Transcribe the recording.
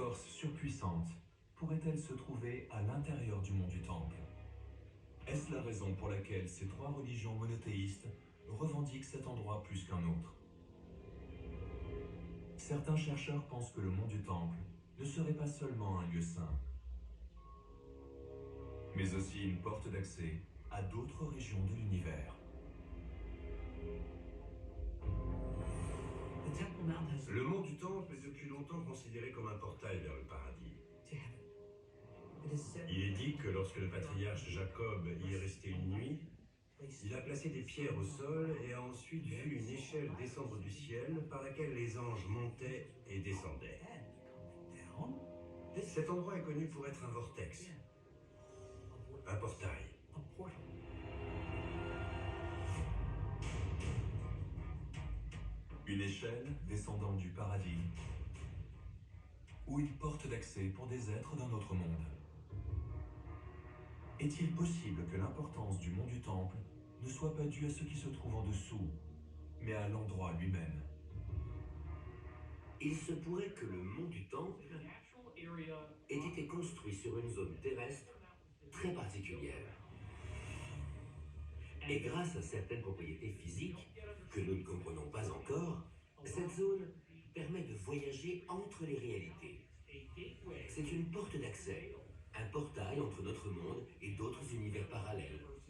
force surpuissante pourrait-elle se trouver à l'intérieur du mont du Temple? Est-ce la raison pour laquelle ces trois religions monothéistes revendiquent cet endroit plus qu'un autre? Certains chercheurs pensent que le mont du Temple ne serait pas seulement un lieu saint, mais aussi une porte d'accès à d'autres régions de l'univers. Le mont du Temple est depuis longtemps considéré comme un portail vers le paradis. Il est dit que lorsque le patriarche Jacob y est resté une nuit, il a placé des pierres au sol et a ensuite vu une échelle descendre du ciel par laquelle les anges montaient et descendaient. Cet endroit est connu pour être un vortex, un portail. Une échelle descendant du paradis ou une porte d'accès pour des êtres d'un autre monde. Est-il possible que l'importance du mont du Temple ne soit pas due à ce qui se trouve en dessous, mais à l'endroit lui-même? Il se pourrait que le mont du Temple ait été construit sur une zone terrestre très particulière. Et grâce à certaines propriétés physiques que nous ne comprenons pas encore, cette zone permet de voyager entre les réalités. C'est une porte d'accès, un portail entre notre monde et d'autres univers parallèles.